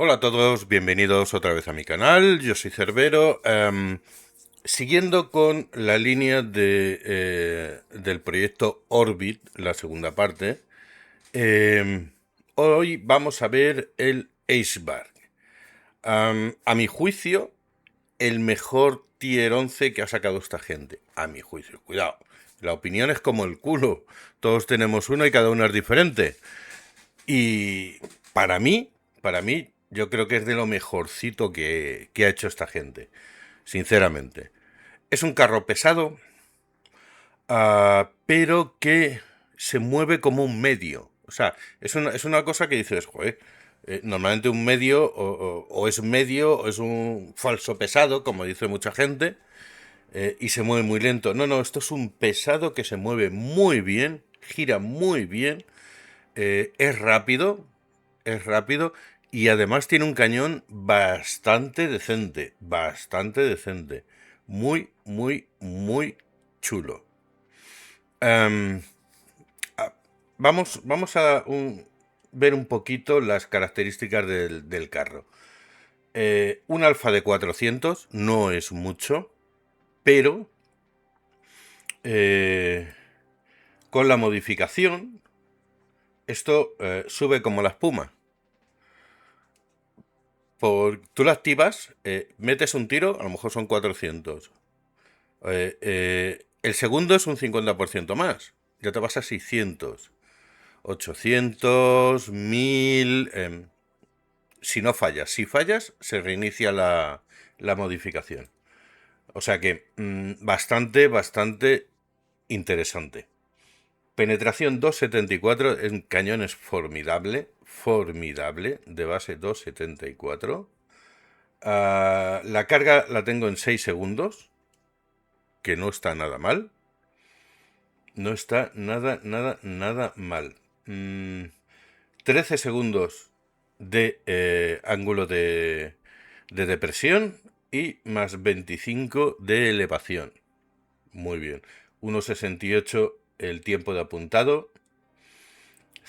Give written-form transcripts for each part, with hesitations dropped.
Hola a todos, bienvenidos otra vez a mi canal, yo soy Cerbero. Siguiendo con la línea del proyecto Orbit, la segunda parte, hoy vamos a ver el Iceberg. A mi juicio, el mejor tier 11 que ha sacado esta gente. A mi juicio, cuidado, la opinión es como el culo, todos tenemos uno y cada uno es diferente. Y para mí, yo creo que es de lo mejorcito que ha hecho esta gente, sinceramente. Es un carro pesado, pero que se mueve como un medio. O sea, es una cosa que dices, joder, normalmente un medio o es medio o es un falso pesado, como dice mucha gente, y se mueve muy lento. No, no, esto es un pesado que se mueve muy bien, gira muy bien, es rápido y además tiene un cañón bastante decente. Muy, muy, muy chulo. Em, vamos a ver un poquito las características del carro. Un Alfa de 400 no es mucho, pero eh, con la modificación esto sube como la espuma. Tú la activas, metes un tiro, a lo mejor son 400. El segundo es un 50% más. Ya te vas a 600, 800, 1000. Si no fallas, si fallas, se reinicia la modificación. O sea que bastante interesante. Penetración 274 en cañón es formidable, de base 274. La carga la tengo en 6 segundos, que no está nada mal. No está nada mal. 13 segundos de ángulo de depresión y más 25 de elevación. Muy bien. 1,68 el tiempo de apuntado.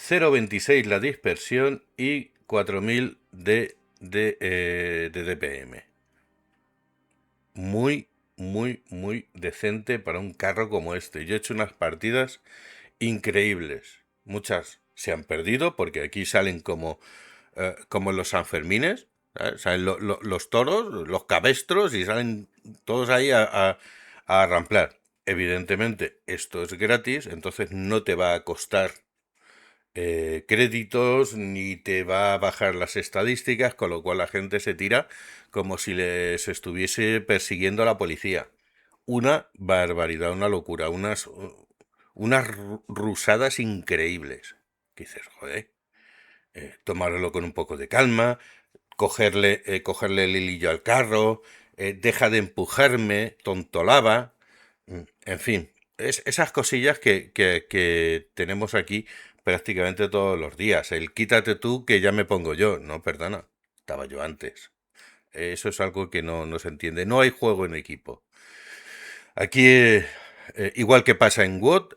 0,26 la dispersión y 4000 de DPM. Muy decente para un carro como este. Yo he hecho unas partidas increíbles. Muchas se han perdido porque aquí salen como los Sanfermines. ¿Sabes? Salen los toros, los cabestros y salen todos ahí a ramplar. Evidentemente, esto es gratis, entonces no te va a costar créditos ni te va a bajar las estadísticas, con lo cual la gente se tira como si les estuviese persiguiendo a la policía. Una barbaridad, una locura, unas rusadas increíbles. Que dices, joder, tomáralo con un poco de calma, cogerle el hilillo al carro, deja de empujarme, tontolaba, en fin, esas cosillas que tenemos aquí prácticamente todos los días. El quítate tú que ya me pongo yo. No, perdona, estaba yo antes. Eso es algo que no se entiende. No hay juego en equipo. Aquí, igual que pasa en WOT,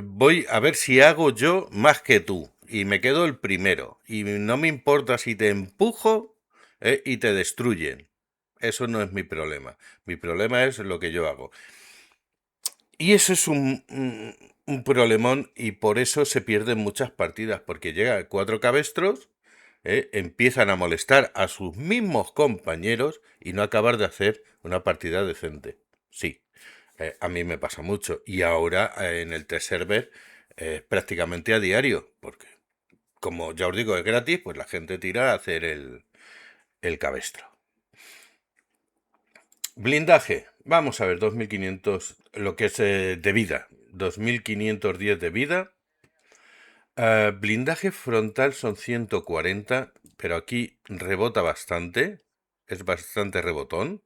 voy a ver si hago yo más que tú. Y me quedo el primero. Y no me importa si te empujo y te destruyen. Eso no es mi problema. Mi problema es lo que yo hago. Y eso es un problemón y por eso se pierden muchas partidas. Porque llega cuatro cabestros, empiezan a molestar a sus mismos compañeros y no acabar de hacer una partida decente. Sí. A mí me pasa mucho. Y ahora en el test server prácticamente a diario. Porque como ya os digo es gratis, pues la gente tira a hacer el cabestro. Blindaje. Vamos a ver, 2500, lo que es de vida. 2510 de vida. Blindaje frontal son 140, pero aquí rebota bastante. Es bastante rebotón.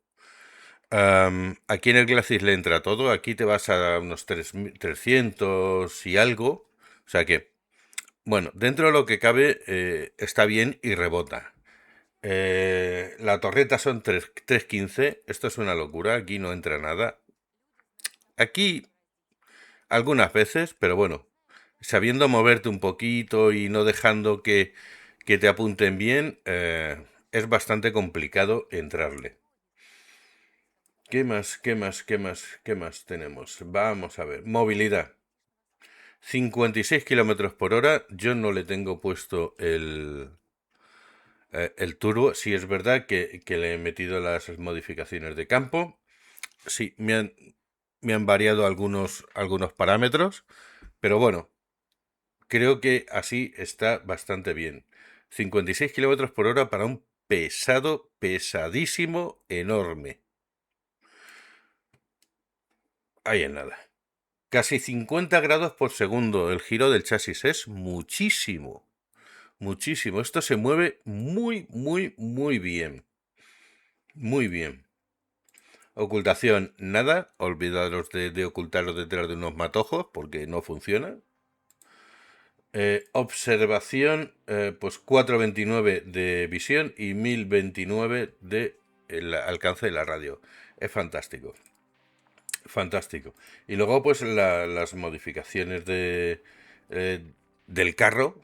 Aquí en el Glacis le entra todo. Aquí te vas a unos 300 y algo. O sea que, bueno, dentro de lo que cabe está bien y rebota. La torreta son 315. Esto es una locura. Aquí no entra nada. Aquí algunas veces, pero bueno, sabiendo moverte un poquito y no dejando que te apunten bien, es bastante complicado entrarle. ¿Qué más? ¿Qué más? ¿Qué más? ¿Qué más tenemos? Vamos a ver. Movilidad. 56 kilómetros por hora. Yo no le tengo puesto el turbo. Sí es verdad que le he metido las modificaciones de campo. Sí, me han variado algunos parámetros. Pero bueno, creo que así está bastante bien. 56 kilómetros por hora para un pesado, pesadísimo, enorme. Ahí en nada. Casi 50 grados por segundo el giro del chasis. Es muchísimo. Muchísimo. Esto se mueve muy, muy, muy bien. Muy bien. Ocultación, nada. Olvidaros de ocultaros detrás de unos matojos porque no funciona. Observación, pues 429 de visión y 1029 de el alcance de la radio. Es fantástico. Fantástico. Y luego, pues las modificaciones del carro,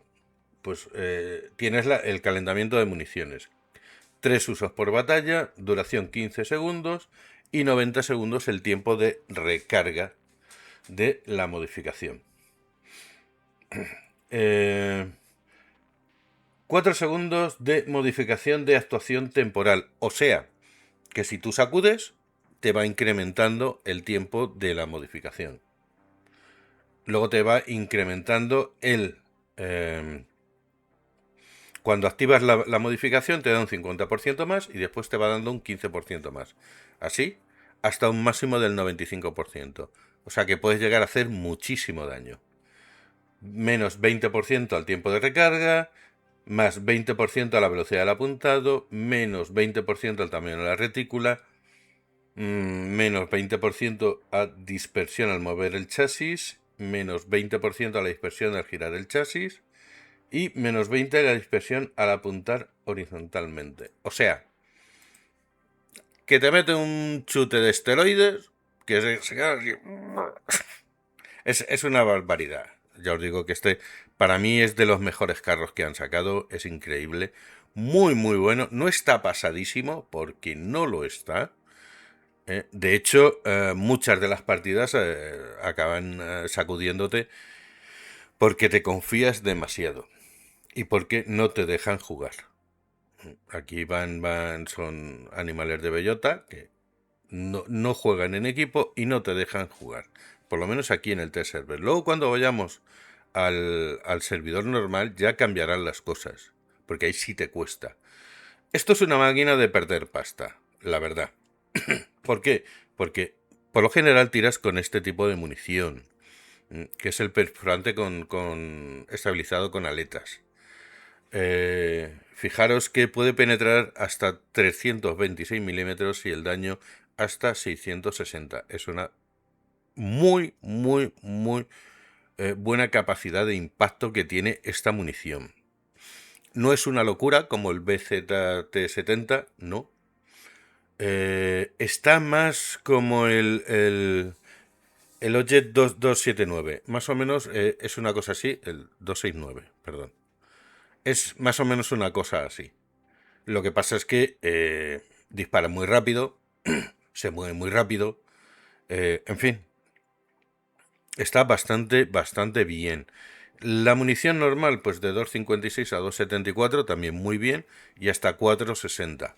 pues tienes el calentamiento de municiones. 3 usos por batalla, duración 15 segundos y 90 segundos el tiempo de recarga de la modificación. 4 segundos de modificación de actuación temporal. O sea, que si tú sacudes, te va incrementando el tiempo de la modificación. Luego te va incrementando cuando activas la modificación te da un 50% más y después te va dando un 15% más. Así, hasta un máximo del 95%. O sea que puedes llegar a hacer muchísimo daño. Menos 20% al tiempo de recarga, más 20% a la velocidad del apuntado, menos 20% al tamaño de la retícula, menos 20% a dispersión al mover el chasis, menos 20% a la dispersión al girar el chasis y menos 20 a la dispersión al apuntar horizontalmente. O sea, que te mete un chute de esteroides que se queda así. Es una barbaridad. Ya os digo que para mí es de los mejores carros que han sacado. Es increíble. Muy, muy bueno. No está pasadísimo porque no lo está. De hecho, muchas de las partidas acaban sacudiéndote porque te confías demasiado y porque no te dejan jugar. Aquí son animales de bellota que no juegan en equipo y no te dejan jugar. Por lo menos aquí en el test server. Luego cuando vayamos al servidor normal ya cambiarán las cosas. Porque ahí sí te cuesta. Esto es una máquina de perder pasta, la verdad. ¿Por qué? Porque por lo general tiras con este tipo de munición, que es el perforante estabilizado con aletas. Fijaros que puede penetrar hasta 326 milímetros y el daño hasta 660. Es una muy, muy, muy buena capacidad de impacto que tiene esta munición. No es una locura como el BZT-70, no. Está más como el Ojet 279. Más o menos es una cosa así, el 269, perdón. Es más o menos una cosa así. Lo que pasa es que dispara muy rápido, se mueve muy rápido, en fin, está bastante, bastante bien. La munición normal, pues de 2,56 a 2,74, también muy bien, y hasta 4,60.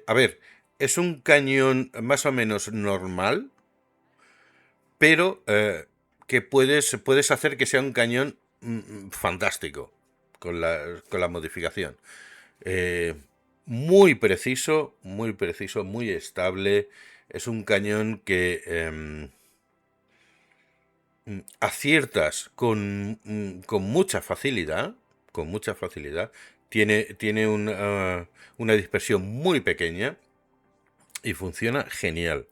A ver, es un cañón más o menos normal, pero que puedes hacer que sea un cañón fantástico con la modificación. Muy preciso, muy estable. Es un cañón que aciertas con mucha facilidad, con mucha facilidad. Tiene una dispersión muy pequeña y funciona genial.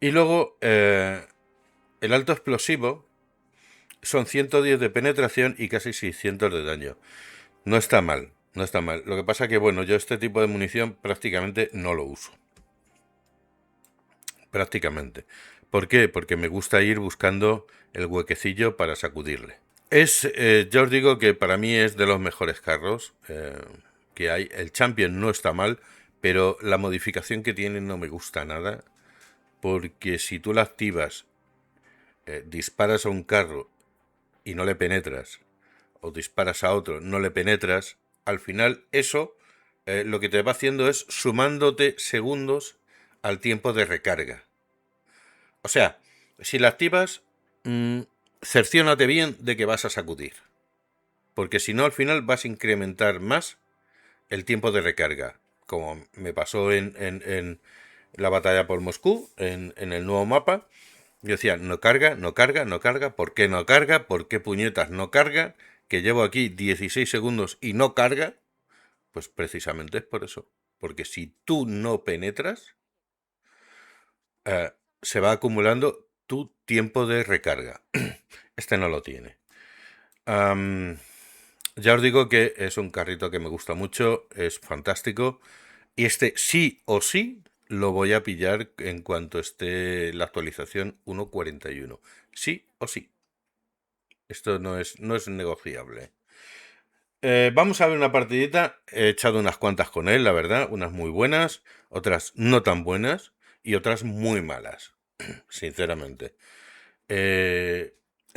Y luego el alto explosivo son 110 de penetración y casi 600 de daño. No está mal, no está mal. Lo que pasa que, bueno, yo este tipo de munición prácticamente no lo uso. Prácticamente. ¿Por qué? Porque me gusta ir buscando el huequecillo para sacudirle. Yo os digo que para mí es de los mejores carros que hay. El Champion no está mal, pero la modificación que tiene no me gusta nada, porque si tú la activas, disparas a un carro y no le penetras, o disparas a otro, no le penetras, al final eso lo que te va haciendo es sumándote segundos al tiempo de recarga. O sea, si la activas, mm, cerciónate bien de que vas a sacudir, porque si no al final vas a incrementar más el tiempo de recarga, como me pasó en la batalla por Moscú, en el nuevo mapa. Yo decía, no carga, no carga, no carga, ¿por qué no carga? ¿Por qué puñetas no carga? Que llevo aquí 16 segundos y no carga. Pues precisamente es por eso. Porque si tú no penetras, eh, se va acumulando tu tiempo de recarga. Este no lo tiene. Am, ya os digo que es un carrito que me gusta mucho, es fantástico. Y este sí o sí lo voy a pillar en cuanto esté la actualización 1.41. Sí o sí. Esto no es negociable. Vamos a ver una partidita. He echado unas cuantas con él, la verdad. Unas muy buenas, otras no tan buenas y otras muy malas, sinceramente. He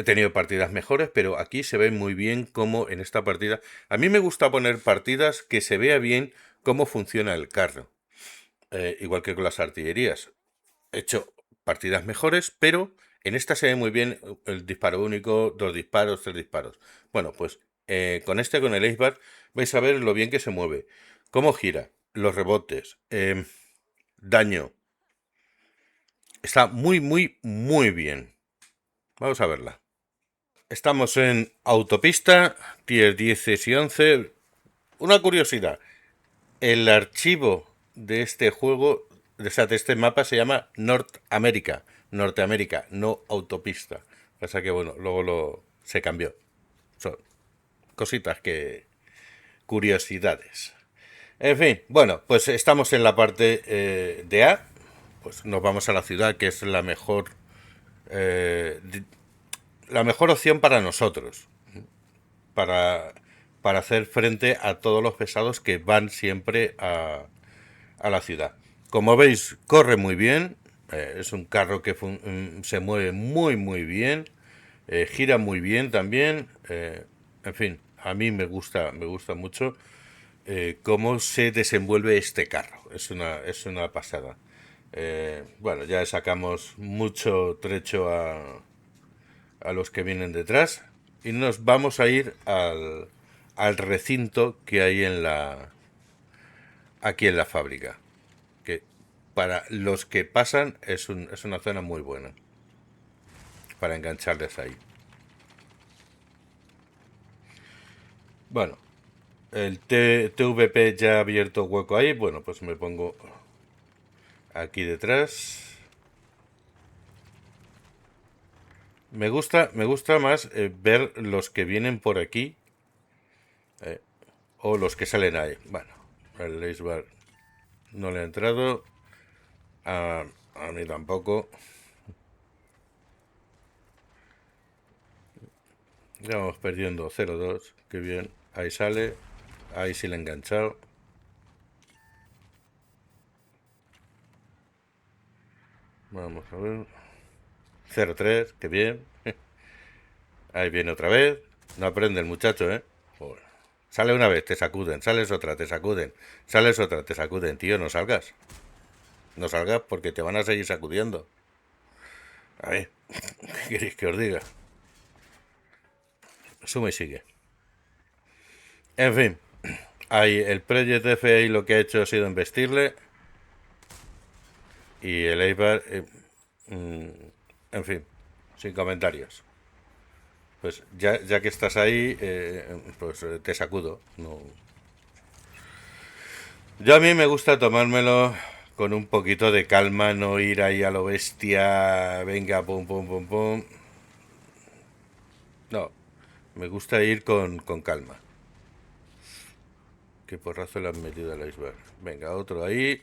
tenido partidas mejores, pero aquí se ve muy bien cómo en esta partida... A mí me gusta poner partidas que se vea bien cómo funciona el carro. Igual que con las artillerías. He hecho partidas mejores, pero en esta se ve muy bien el disparo único, dos disparos, tres disparos. Bueno, pues con el Acebar, vais a ver lo bien que se mueve, cómo gira, los rebotes, daño. Está muy, muy, muy bien. Vamos a verla. Estamos en autopista, tier 10 y 11. Una curiosidad, el archivo de este juego, o sea, de este mapa se llama Norteamérica, Norteamérica, no autopista. Pasa que, bueno, se cambió. Son cositas curiosidades. En fin, bueno, pues estamos en la parte de A. Pues nos vamos a la ciudad, que es eh, la mejor opción para nosotros, para, para hacer frente a todos los pesados que van siempre a la ciudad. Como veis, corre muy bien. Es un carro que se mueve muy, muy bien. Gira muy bien también. En fin, a mí me gusta mucho cómo se desenvuelve este carro. Es una pasada. Bueno, ya sacamos mucho trecho a los que vienen detrás y nos vamos a ir al recinto que hay aquí en la fábrica, que para los que pasan es una zona muy buena para engancharles ahí. Bueno, el TVP ya ha abierto hueco ahí. Bueno, pues me pongo aquí detrás. Me gusta más ver los que vienen por aquí o los que salen ahí. Bueno, el Lacebar no le ha entrado. A mí tampoco. Ya vamos perdiendo 0-2. Qué bien. Ahí sale. Ahí sí le he enganchado. Vamos a ver. 0-3. Qué bien. Ahí viene otra vez. No aprende el muchacho, ¿eh? Joder. Sale una vez, te sacuden. Sales otra, te sacuden. Sales otra, te sacuden. Tío, no salgas. No salgas porque te van a seguir sacudiendo. A ver, ¿qué queréis que os diga? Suma y sigue. En fin, ahí el Project FA lo que ha hecho ha sido investirle. Y el Eibar, en fin, sin comentarios. Pues ya que estás ahí, pues te sacudo. No. Yo a mí me gusta tomármelo con un poquito de calma, no ir ahí a lo bestia, venga, pum, pum, pum, pum. No, me gusta ir con calma. Qué porrazo le han metido al iceberg. Venga, otro ahí.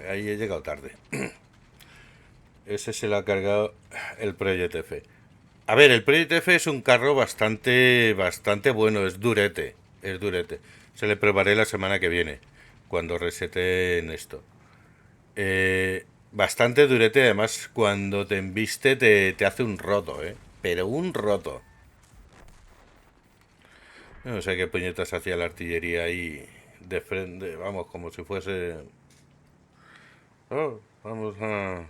Ahí he llegado tarde. Ese se lo ha cargado el Project F. A ver, el Project F es un carro bastante bueno, es durete, es durete. Se le probaré la semana que viene, cuando reseten esto. Bastante durete, además cuando te embiste te hace un roto, ¿eh? Pero un roto. No sé qué puñetas hacía la artillería ahí de frente, vamos, como si fuese... Oh, vamos a...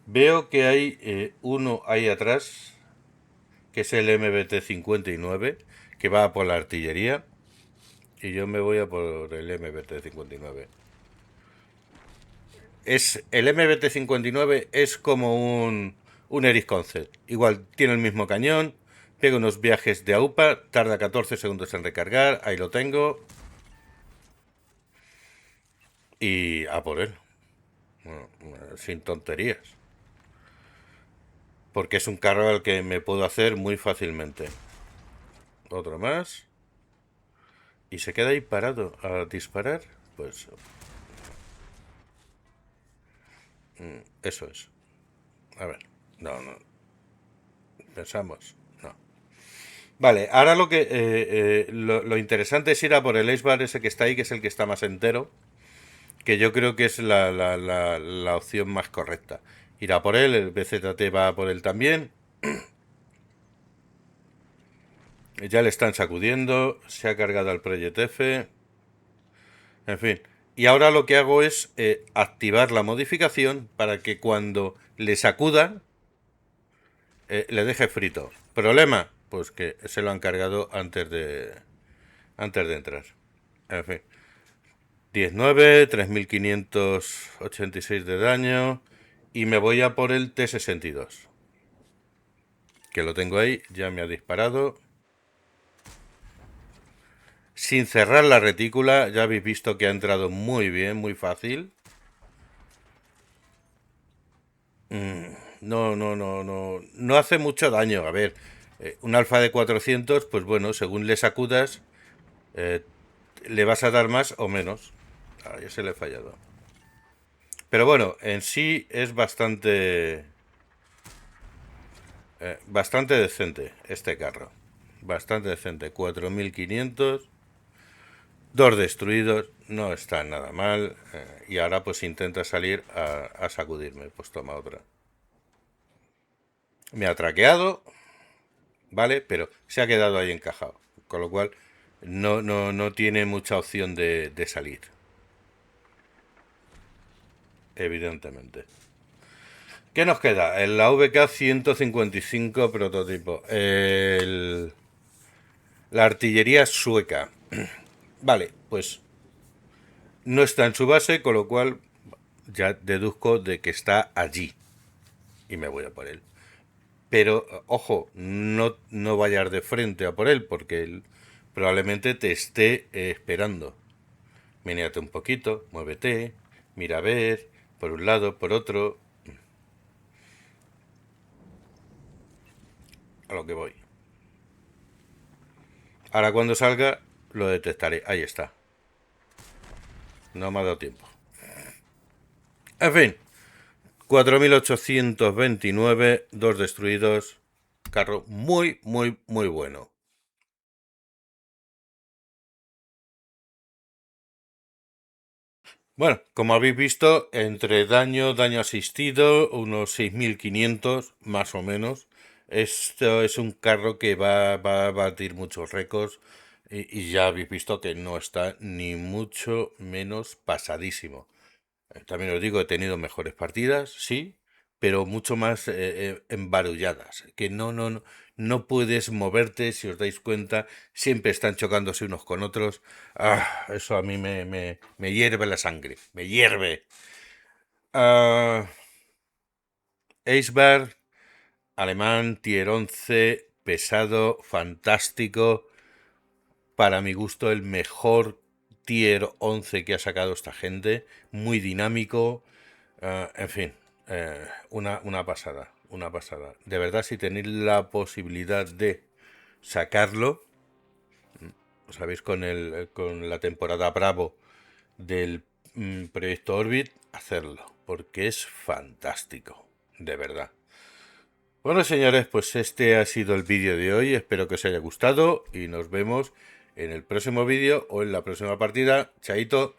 Veo que hay uno ahí atrás, que es el MBT-59, que va por la artillería, y yo me voy a por el MBT-59. El MBT-59 es como un Eric Concept. Igual tiene el mismo cañón, pega unos viajes de AUPA, tarda 14 segundos en recargar, ahí lo tengo, y a por él. Bueno, sin tonterías. Porque es un carro al que me puedo hacer muy fácilmente. Otro más. Y se queda ahí parado a disparar. Pues eso es. A ver. No, no. Pensamos. No. Vale, ahora lo interesante es ir a por el Acebar ese que está ahí, que es el que está más entero. Que yo creo que es la opción más correcta. Ir a por él, el BZT va a por él también. Ya le están sacudiendo. Se ha cargado al Project F. En fin. Y ahora lo que hago es activar la modificación para que cuando le sacudan le deje frito. Problema, pues que se lo han cargado antes de entrar. En fin. 19, 3586 de daño. Y me voy a por el T-62. Que lo tengo ahí, ya me ha disparado. Sin cerrar la retícula, ya habéis visto que ha entrado muy bien, muy fácil. No, no, no, no. No hace mucho daño. A ver, un alfa de 400, pues bueno, según le sacudas, eh, le vas a dar más o menos. Ah, ya se le he fallado. Pero bueno, en sí es bastante decente este carro. Bastante decente. 4500. Dos destruidos. No está nada mal. Y ahora pues intenta salir a sacudirme. Pues toma otra. Me ha traqueado. ¿Vale? Pero se ha quedado ahí encajado. Con lo cual no tiene mucha opción de salir. Evidentemente. ¿Qué nos queda? La VK 155 prototipo. La artillería sueca. Vale, pues no está en su base, con lo cual ya deduzco de que está allí. Y me voy a por él. Pero, ojo, no vayas de frente a por él, porque él probablemente te esté esperando. Menéate un poquito, muévete, mira a ver, por un lado, por otro, a lo que voy. Ahora cuando salga, lo detectaré. Ahí está. No me ha dado tiempo. En fin, 4829, dos destruidos. Carro muy, muy, muy bueno. Bueno, como habéis visto, entre daño asistido, unos 6500 más o menos. Esto es un carro que va a batir muchos récords y ya habéis visto que no está ni mucho menos pasadísimo. También os digo, he tenido mejores partidas, sí, pero mucho más embarulladas, que no puedes moverte, si os dais cuenta, siempre están chocándose unos con otros. Ah, eso a mí me hierve la sangre, me hierve. Ah, Acebar, alemán, tier 11, pesado, fantástico, para mi gusto el mejor tier 11 que ha sacado esta gente, muy dinámico. En fin, una pasada, una pasada. De verdad, si tenéis la posibilidad de sacarlo, sabéis, con la temporada Bravo del Proyecto Orbit, hacerlo, porque es fantástico, de verdad. Bueno, señores, pues este ha sido el vídeo de hoy. Espero que os haya gustado y nos vemos en el próximo vídeo o en la próxima partida. Chaito.